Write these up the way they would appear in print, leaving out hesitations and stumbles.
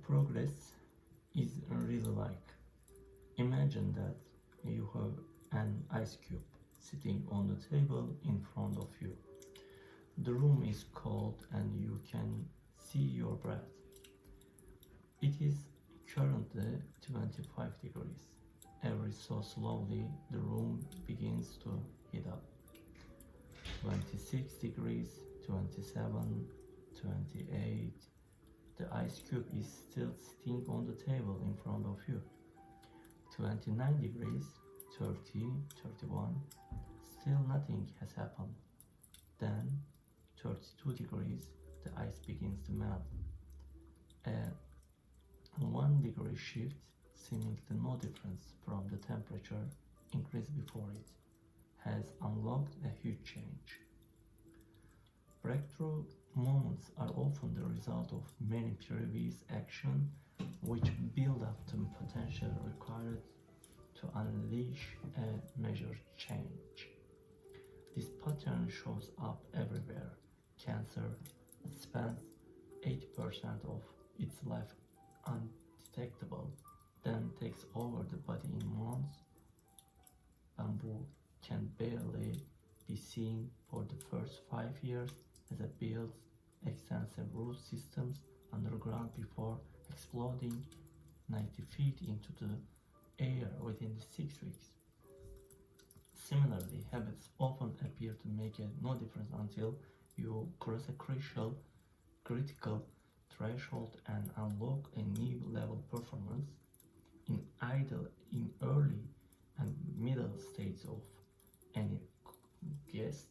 progress is really like. Imagine that you have an ice cube sitting on the table in front of you. The room is cold and you can see your breath. It is currently 25 degrees. Every so slowly the room begins to heat up. 26 degrees, 27, 28. The ice cube is still sitting on the table in front of you. 29 degrees, 30, 31. Still nothing has happened. Then 32 degrees, the ice begins to melt. A 1 degree shift, seemingly no difference from the temperature increase before it, has unlocked a huge change. Breakthrough moments are often the result of many previous actions which build up the potential required to unleash a measured change. This pattern shows up everywhere. Cancer spends 80% of its life undetectable, then takes over the body in months. Bamboo can barely be seen for the first 5 years as it builds extensive root systems underground before exploding 90 feet into the air within 6 weeks. Similarly, habits often appear to make no difference until you cross a critical threshold and unlock a new level performance. In early and middle stages of any quest,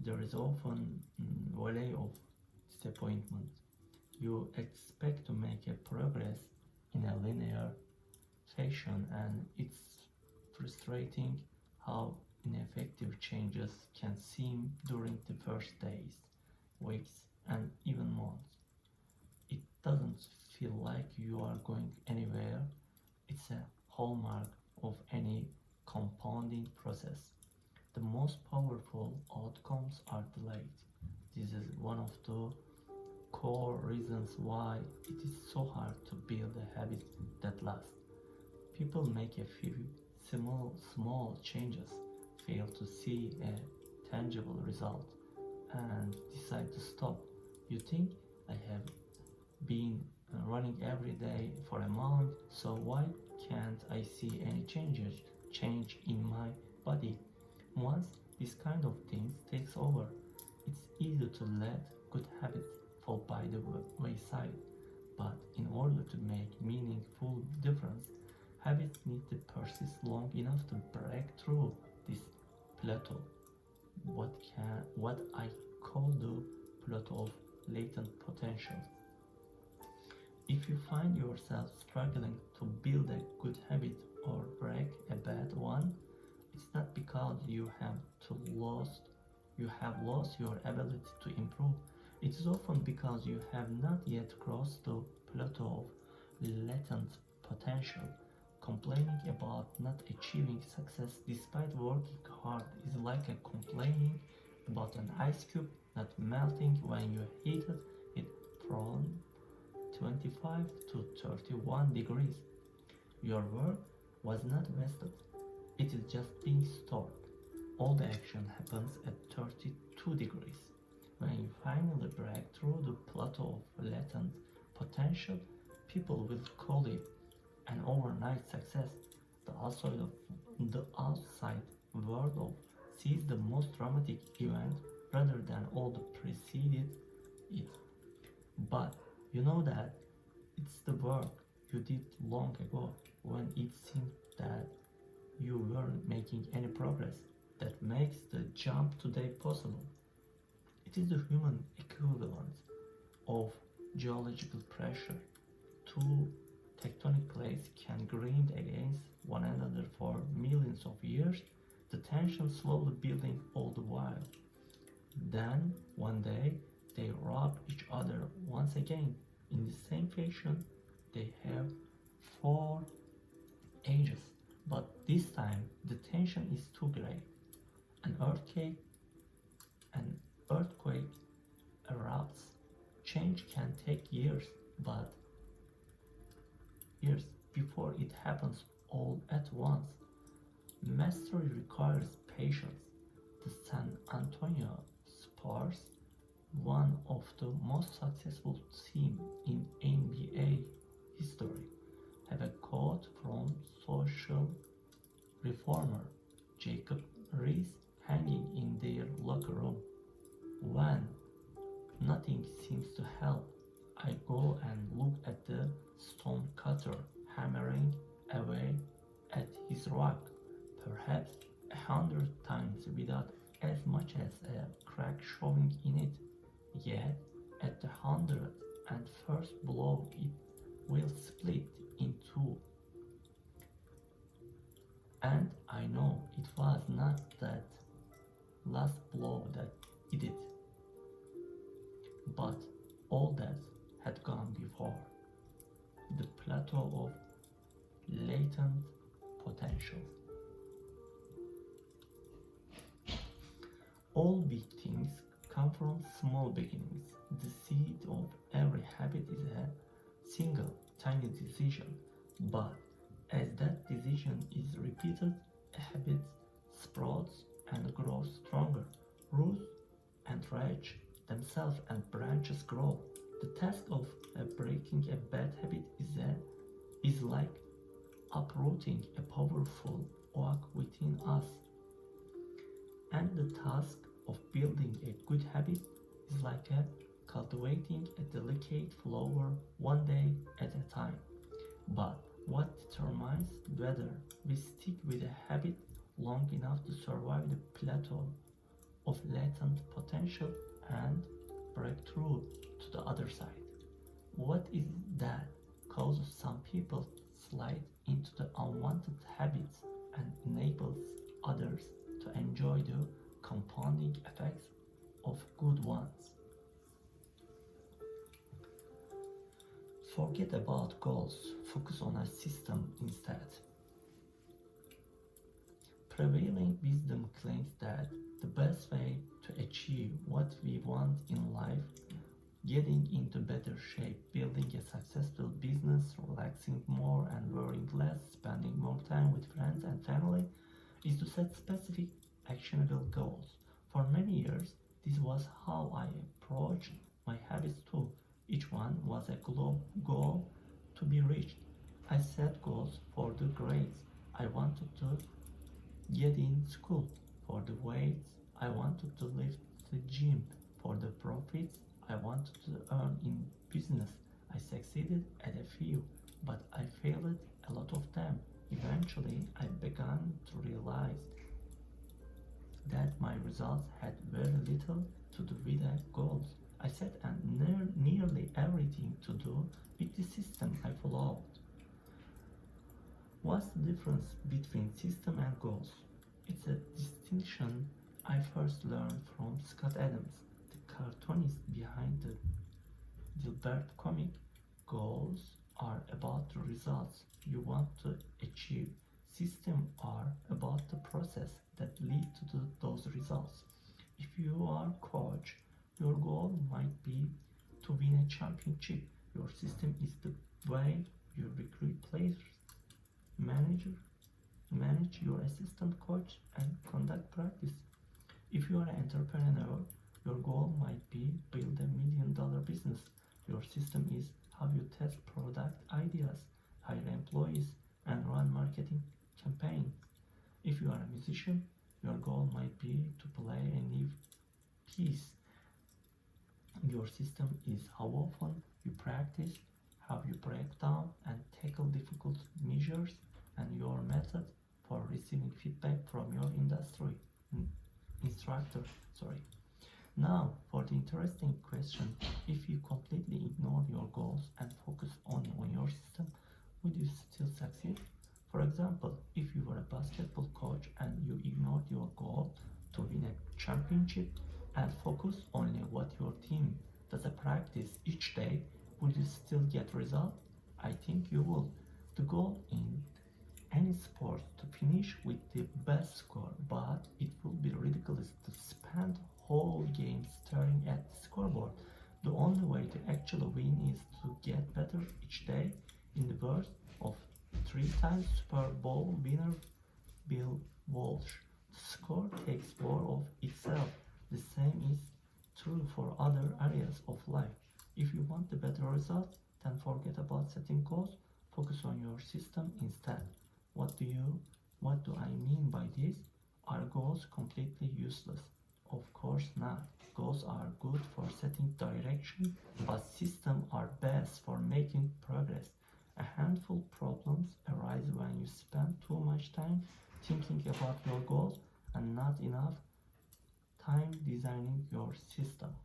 there is often a valley of disappointment. You expect to make a progress in a linear fashion, and it's frustrating how ineffective changes can seem during the first days, weeks, and even months. It doesn't feel like you are going anywhere. It's a hallmark of any compounding process. The most powerful outcomes are delayed. This is one of the core reasons why it is so hard to build a habit that lasts. People make a few small changes, fail to see a tangible result, and decide to stop. You think, I have been running every day for a month, so why can't I see any change in my body? Once this kind of thing takes over, it's easy to let good habits fall by the wayside. But in order to make meaningful difference, habits need to persist long enough to break through this plateau. What I call the plateau of latent potential. If you find yourself struggling to build a good habit or break a bad one, it's not because you have lost your ability to improve. It is often because you have not yet crossed the plateau of latent potential. Complaining about not achieving success despite working hard is like a complaining about an ice cube not melting when you heated it from 25 to 31 degrees. Your work was not wasted, it is just being stored. All the action happens at 32 degrees. When you finally break through the plateau of latent potential, people will call it an overnight success. The outside world sees the most dramatic event rather than all the preceded it. But you know that it's the work you did long ago when it seemed that you weren't making any progress that makes the jump today possible. It is the human equivalent of geological pressure. Two tectonic plates can grind against one another for millions of years, the tension slowly building all the while. Then, one day, they rub each other once again. In the same fashion, they have 4 ages, but this time the tension is too great. An earthquake, an earthquake erupts. Change can take years, but years before it happens all at once. Mastery requires patience. The San Antonio Spurs, one of the most successful teams in NBA history, have a quote from social reformer Jacob Riis hanging in their locker room. When nothing seems to help, I go and look at the stonecutter hammering away at his rock, perhaps 100 times without as much as a crack showing in it. Yet, at the 101st blow, it will split in two. And I know it was not that last blow that did it, but all that had gone before. The plateau of latent potential. All big things come from small beginnings. The seed of every habit is a single tiny decision, but as that decision is repeated, a habit sprouts and grows stronger. Roots entrench themselves and branches grow. The task of breaking a bad habit is like uprooting a powerful oak within us. And the task of building a good habit is like cultivating a delicate flower one day at a time. But what determines whether we stick with a habit long enough to survive the plateau of latent potential and break through to the other side? What is that causes some people slide into the unwanted habits and enables others to enjoy the compounding effects of good ones? Forget about goals, focus on a system instead. Prevailing wisdom claims that the best way to achieve what we want in life, getting into better shape, building a successful business, relaxing more and worrying less, spending more time with friends and family, is to set specific, actionable goals. For many years, this was how I approached my habits too. Each one was a goal to be reached. I set goals for the grades I wanted to get in school, for the weights I wanted to lift the gym, for the profits I wanted to earn in business. I succeeded at a few, but I failed a lot of them. Eventually, I began to realize that my results had very little to do with the goals I set and nearly everything to do with the system I followed. What's the difference between system and goals? It's a distinction I first learned from Scott Adams, the cartoonist behind the Dilbert comic. Goals are about the results you want to achieve. Systems are about the process that lead to those results. If you are a coach, your goal might be to win a championship. Your system is the way you recruit players, manage your assistant coach, and conduct practice. If you are an entrepreneur, your goal might be build $1 million business. Your system is how you test product ideas, hire employees, and run marketing campaigns. If you are a musician, your goal might be to play a new piece. Your system is how often you practice, how you break down and tackle difficult measures, and your method for receiving feedback from your instructor. Now, for the interesting question, if you completely ignore your goals and focus only on your system, would you still succeed? For example, if you were a basketball coach and you ignored your goal to win a championship and focus only on what your team does a practice each day, would you still get results? I think you will. The goal in any sport to finish with the best score, but it would be ridiculous to spend whole game staring at the scoreboard. The only way to actually win is to get better each day. In the words three-time Super Bowl winner Bill Walsh. The score takes more of itself. The same is true for other areas of life. If you want the better results, then forget about setting goals. Focus on your system instead. What do I mean by this? Are goals completely useless? Of course not. Goals are good for setting direction, but systems are best for making progress. A handful of problems arise when you spend too much time thinking about your goals and not enough time designing your system.